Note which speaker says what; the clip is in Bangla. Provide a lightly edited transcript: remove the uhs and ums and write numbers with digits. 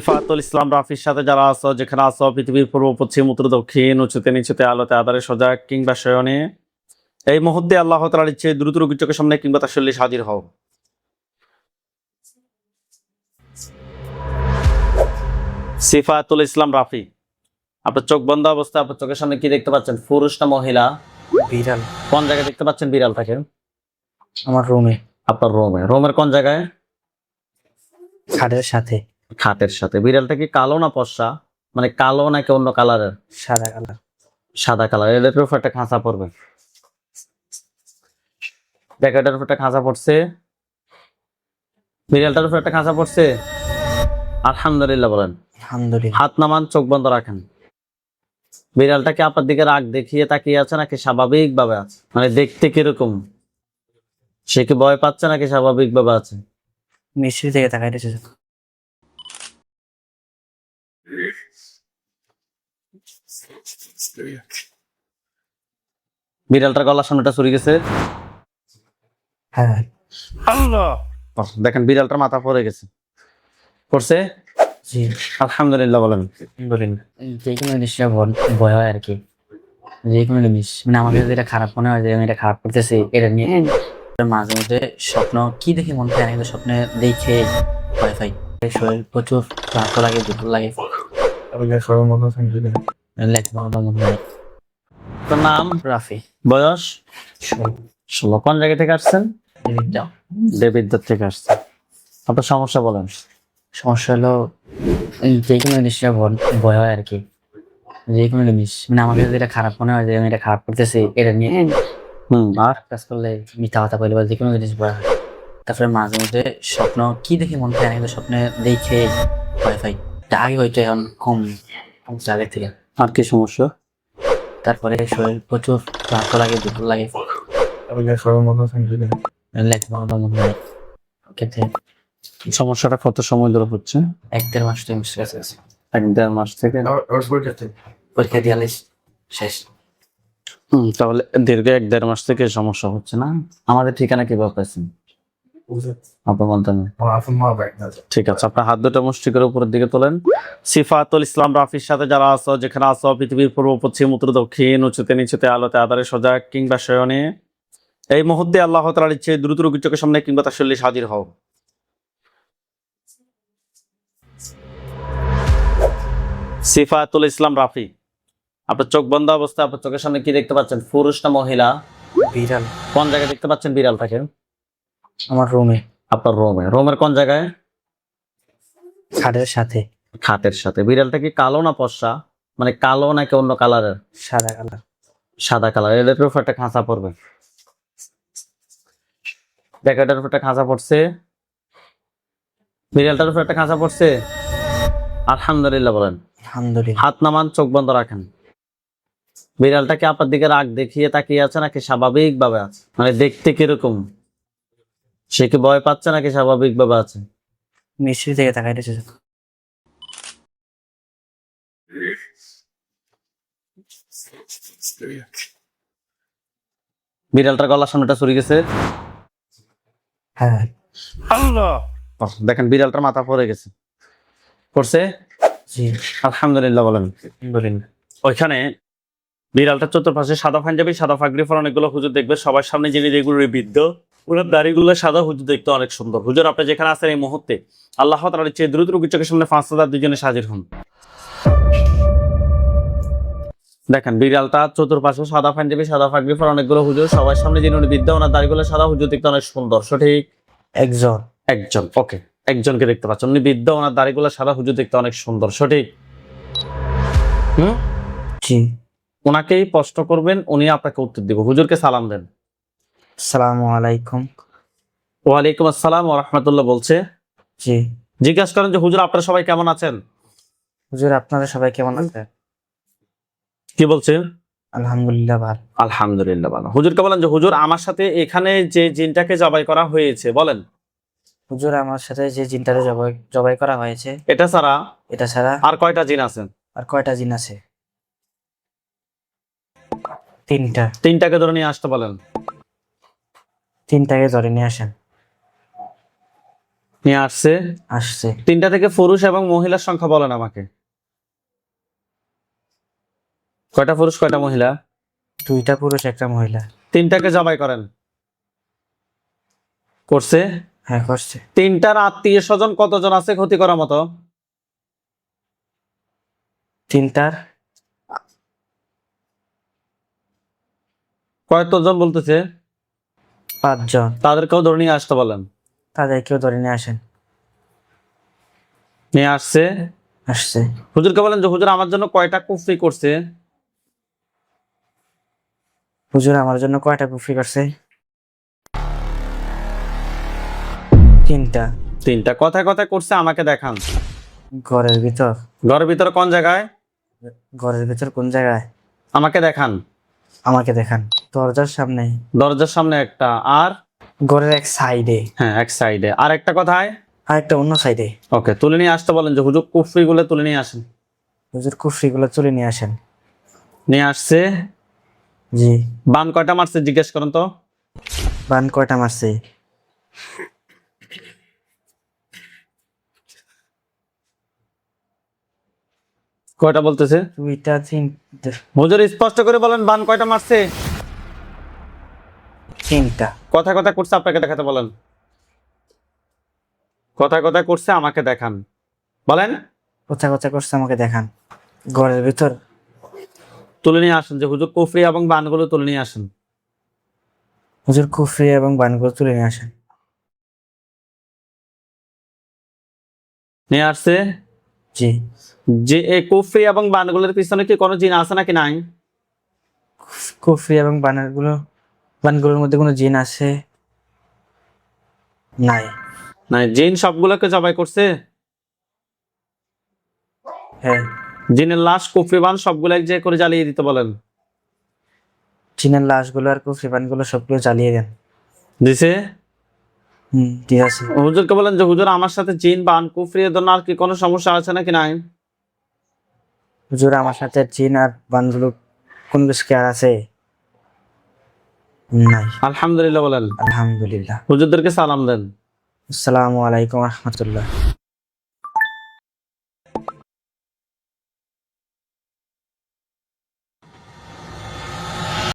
Speaker 1: সিফাতুল ইসলাম রাফির সাথে যারা আছো, যেখানে আছো, পৃথিবীর পূর্ব পশ্চিম উত্তর দক্ষিণ, উঁচুতে নিচুতে, আলোতে আধারে সজাগ কিংবা শয়নে, এই মুহূর্তে আল্লাহ তাআলার ইচ্ছে দ্রুত রোগীর চোখের সামনে কিংবা তার শরীরে হাজির হও। সিফাতুল ইসলাম রাফি, আপনার চোখ বন্ধ অবস্থায় আপনার চোখের সামনে কি দেখতে পাচ্ছেন? পুরুষ না মহিলা?
Speaker 2: বিড়াল।
Speaker 1: কোন জায়গায় দেখতে পাচ্ছেন বিড়ালটাকে?
Speaker 2: আমার রুমে।
Speaker 1: আপনার রুমে? রুমের কোন জায়গায়?
Speaker 2: খাটের সাথে।
Speaker 1: খাটের সাথে। বিড়ালটা কি কালো না ফর্সা? মানে কালো নাকি অন্য কালারের?
Speaker 2: সাদা কালার।
Speaker 1: সাদা কালার। এর উপর একটা খাঁচা পড়বে, জ্যাকেটের উপর একটা খাঁচা পড়ছে, বিড়ালটার উপর একটা খাঁচা পড়ছে। আলহামদুলিল্লাহ বলেন।
Speaker 2: আলহামদুলিল্লাহ।
Speaker 1: হাত নামান, চোখ বন্ধ রাখেন। বিড়ালটা কি আপনার দিকে রাগ দেখিয়ে তাকিয়ে আছে নাকি স্বাভাবিক ভাবে আছে? মানে দেখতে কিরকম? সে কি ভয় পাচ্ছে নাকি স্বাভাবিক ভাবে আছে?
Speaker 2: মিস্ত্রি থেকে তাকাইতেছে।
Speaker 1: বিড়ালটার গলার সামনেটা চুরি গেছে।
Speaker 2: হ্যাঁ।
Speaker 1: দেখেন বিড়ালটার মাথা পড়ে গেছে। পড়ছে?
Speaker 2: জি।
Speaker 1: আলহামদুলিল্লাহ বলেন।
Speaker 2: বলেন। যে কোনো জিনিসটা ভয় হয় আর কি। যে কোনো জিনিস মানে আমাকে যদি এটা খারাপ মনে হয় যে আমি এটা খারাপ করতেছি, এটা নিয়ে মাঝে মধ্যে স্বপ্ন কি দেখে মন চায় না, কিন্তু স্বপ্নে দেখে ভয় পাই। শরীর প্রচুর ক্লান্ত লাগে, দুপুর লাগে। লেখাপড়া মনে হয়।
Speaker 1: তোর নাম?
Speaker 2: রাফি।
Speaker 1: বয়স? 16। কোন জায়গা থেকে আসছেন? দেবিদ্বার থেকে আসছেন। আপনার সমস্যা বলেন।
Speaker 2: সমস্যা হলো যে কোনো জিনিসটা ভয় হয় আর কি। যে কোনো জিনিস মানে আমাকে যদি এটা খারাপ মনে হয় যে আমি এটা খারাপ করতেছি, এটা নিয়ে
Speaker 1: আর
Speaker 2: কাজ করলে মিথ্যা কথা বলে বা যে কোনো জিনিস ভয় হয়। তারপরে মাঝে মধ্যে স্বপ্ন কি দেখে মন চায় না, কিন্তু স্বপ্নে দেখে ভয় পাই। আগে হয়তো এখন কম কমছে আগের থেকে।
Speaker 1: আর কি সমস্যা?
Speaker 2: তারপরে শরীর প্রচুর ক্লান্ত লাগে, দুপুর লাগে। লেখাপড়া মনে হয়।
Speaker 1: সমস্যাটা কত সময় ধরে হচ্ছে?
Speaker 2: 1-1.5 মাস তো মিস্ত্রি কাছে আছে।
Speaker 1: 1-1.5 মাস থেকে?
Speaker 2: পরীক্ষা দিয়ে শেষ।
Speaker 1: তাহলে দীর্ঘ 1-1.5 মাস থেকে সমস্যা হচ্ছে না? আমাদের ঠিকানা কিভাবে পাইছেন? আপনার বলতেন। ঠিক আছে, আপনার হাত দুটো মুষ্টি করে উপরের দিকে তোলেন। সিফাতুল ইসলাম রাফির সাথে যারা আছো, যেখানে আছো, পৃথিবীর পূর্ব পশ্চিম উত্তর দক্ষিণ, উঁচুতে নিচুতে, আলোতে আধারে সজাগ কিংবা শয়নে, এই মুহূর্তে আল্লাহ তাআলার ইচ্ছে দ্রুত রোগীর চোখের সামনে কিংবা তার শরীরে হাজির হও। সিফাতুল ইসলাম রাফি, আপনার চোখ বন্ধ অবস্থায় আপনার চোখের সামনে কি দেখতে পাচ্ছেন? পুরুষ না মহিলা?
Speaker 2: বিড়াল।
Speaker 1: কোন জায়গায় দেখতে পাচ্ছেন বিড়ালটাকে?
Speaker 2: আমার রুমে।
Speaker 1: আপনার রুমে? রুমের কোন জায়গায়?
Speaker 2: খাটের সাথে।
Speaker 1: খাটের সাথে। বিড়ালটা কি কালো না ফর্সা? মানে কালো নাকি অন্য কালারের?
Speaker 2: সাদা কালার।
Speaker 1: সাদা কালার। এর উপর একটা খাঁচা পড়বে, জ্যাকেটের উপর একটা খাঁচা পড়ছে, বিড়ালটার উপর একটা খাঁচা পড়ছে। আলহামদুলিল্লাহ বলেন।
Speaker 2: আলহামদুলিল্লাহ।
Speaker 1: হাত নামান, চোখ বন্ধ রাখেন। বিড়ালটা কি আপনার দিকে রাগ দেখিয়ে তাকিয়ে আছে নাকি স্বাভাবিক ভাবে আছে? মানে দেখতে কিরকম? সে কি ভয় পাচ্ছে নাকি স্বাভাবিক ভাবে আছে?
Speaker 2: মিস্ত্রি থেকে তাকাইতেছে।
Speaker 1: বিড়ালটার গলার সামনেটা চুরি গেছে।
Speaker 2: হ্যাঁ।
Speaker 1: দেখেন বিড়ালটার মাথা পড়ে গেছে। পড়ছে?
Speaker 2: জি।
Speaker 1: আলহামদুলিল্লাহ বলেন।
Speaker 2: বলেন।
Speaker 1: ওইখানে বিড়ালটার চতুর্পাশে সাদা পাঞ্জাবি, সাদা পাগড়ি পরা অনেকগুলো হুজুর দেখবে। সবার সামনে যিনি যেগুলো বৃদ্ধ, ওনার দাড়িগুলো সাদা, হুজুর দেখতে অনেক সুন্দর। হুজুর আপনি যেখানে আছেন এই মুহূর্তে আল্লাহ তাআলার ইচ্ছে দ্রুত রোগীর চোখের সামনে 5,000 দুজনে হাজির হন। দেখেন বিড়ালটা চতুর্পাশে সাদা পাঞ্জাবি, সাদা পাগড়ি পরা অনেকগুলো হুজুর। সবার সামনে যিনি বৃদ্ধ, ওনার দাড়িগুলো সাদা, হুজুর দেখতে অনেক সুন্দর। সঠিক?
Speaker 2: একজন।
Speaker 1: একজন। ওকে, একজনকে দেখতে পাচ্ছেন। উনি বৃদ্ধ, ওনার দাড়িগুলো সাদা, হুজুর দেখতে অনেক সুন্দর। সঠিক?
Speaker 2: জি।
Speaker 1: ওনাকেই প্রশ্ন করবেন, উনি আপনাকে উত্তর দিব। হুজুরকে সালাম দেন।
Speaker 2: আসসালামু আলাইকুম।
Speaker 1: ওয়ালাইকুম আসসালাম ওয়া রাহমাতুল্লাহ বলছে।
Speaker 2: জি।
Speaker 1: জিজ্ঞাসা করেন যে হুজুর আপনারা সবাই কেমন আছেন?
Speaker 2: হুজুর আপনারা সবাই কেমন আছেন?
Speaker 1: কি বলছে?
Speaker 2: আলহামদুলিল্লাহ ভালো।
Speaker 1: আলহামদুলিল্লাহ ভালো। হুজুরকে বলেন যে হুজুর আমার সাথে এখানে যে জিনটাকে জবাই করা হয়েছে, বলেন।
Speaker 2: হুজুর আমার সাথে যে জিনটারে জবাই করা হয়েছে,
Speaker 1: এটা ছাড়া
Speaker 2: এটা ছাড়া
Speaker 1: আর কয়টা জিন আছেন?
Speaker 2: আর কয়টা জিন আছে? 3টা।
Speaker 1: 3টাকে ধরে নিয়ে আসতে বলেন।
Speaker 2: 3টাকে ধরে নিয়ে আসেন।
Speaker 1: নিয়ে আসছে।
Speaker 2: আসছে।
Speaker 1: 3টা থেকে পুরুষ এবং মহিলার সংখ্যা বলেন আমাকে। কয়টা পুরুষ কয়টা মহিলা?
Speaker 2: 2টা পুরুষ 1টা মহিলা।
Speaker 1: 3টাকে জবাই করেন। করছে।
Speaker 2: হ্যাঁ করছে।
Speaker 1: 3টার আত্মীয় স্বজন কতজন আছে ক্ষতি করার মতো?
Speaker 2: 3টার
Speaker 1: কয়জন বলতেছে?
Speaker 2: 5 জন।
Speaker 1: তাদেরকেও ধরে নিয়ে আসতে বলেন।
Speaker 2: তাদেরকেও ধরে নিয়ে আসেন।
Speaker 1: নিয়ে আসছে।
Speaker 2: আসছে।
Speaker 1: হুজুরকে বলেন যে হুজুর আমার জন্য কয়টা কুফরি করছে?
Speaker 2: হুজুর আমার জন্য কয়টা কুফরি করছে? 3টা।
Speaker 1: 3টা। কথায় কথায় করছে আমাকে দেখান।
Speaker 2: ঘরের ভিতর।
Speaker 1: ঘরের ভিতরে কোন জায়গায়?
Speaker 2: ঘরের ভিতর কোন জায়গায়?
Speaker 1: আমাকে দেখান।
Speaker 2: আমাকে দেখান। দরজার সামনে।
Speaker 1: দরজার সামনে একটা, আর
Speaker 2: ঘরের এক সাইডে।
Speaker 1: হ্যাঁ এক সাইডে, আর একটা কোথায়?
Speaker 2: আর একটা অন্য সাইডে।
Speaker 1: ওকে, তুলে নিয়ে আসতে বলেন যে হুজুর কুফরি গুলো তুলে নিয়ে আসেন।
Speaker 2: হুজুর কুফরি গুলো তুলে নিয়ে আসেন।
Speaker 1: নিয়ে আসছে।
Speaker 2: জি।
Speaker 1: বান কয়টা মারছে জিজ্ঞেস করেন তো।
Speaker 2: বান কয়টা মারছে?
Speaker 1: কয়টা বলতেছে?
Speaker 2: 2টা 3টা।
Speaker 1: হুজুর স্পষ্ট করে বলেন বান কয়টা মারছে।
Speaker 2: 3টা।
Speaker 1: কথায় কথায় করছে আপনাকে দেখাতে বলেন। কথায় কথায় করছে আমাকে দেখান বলেন।
Speaker 2: কোথায় কোথায় করছে আমাকে দেখান। ঘরের ভিতর।
Speaker 1: তুলে নিয়ে আসেন যে হুজুর কুফরি এবং বানগুলো তুলে নিয়ে আসেন।
Speaker 2: হুজুর কুফরি এবং বানগুলো তুলে নিয়ে আসেন।
Speaker 1: নিয়ে আসছে।
Speaker 2: জি।
Speaker 1: যে এই কুফরি এবং বানগুলোর পিছনে কি কোনো জিন আছে নাকি নাই?
Speaker 2: কুফরি এবং বানগুলোর মধ্যে কোনো জিন আছে? নাই।
Speaker 1: নাই। জিন সবগুলোকে জবাই করছে?
Speaker 2: হ্যাঁ।
Speaker 1: জিনের লাশ কুফরি বান সবগুলো এক জায়গায় করে জ্বালিয়ে দিতে বলেন।
Speaker 2: জিনের লাশগুলো আর কুফরি বানগুলো সবগুলো জ্বালিয়ে দেন।
Speaker 1: দিছে।
Speaker 2: ঠিক আছে।
Speaker 1: হুজুরকে বলেন যে হুজুর আমার সাথে জিন বান কুফরি এর জন্য আর কি কোনো সমস্যা আছে নাকি নাই?
Speaker 2: হুজুর আমার সাথে জিন আর বানগুলো কোন কিছু কি আর আছে? নাই।
Speaker 1: আলহামদুলিল্লাহ বলেন।
Speaker 2: আলহামদুলিল্লাহ।
Speaker 1: হুজুরদেরকে সালাম দেন।
Speaker 2: আসসালামু আলাইকুম রহমতুল্লাহ।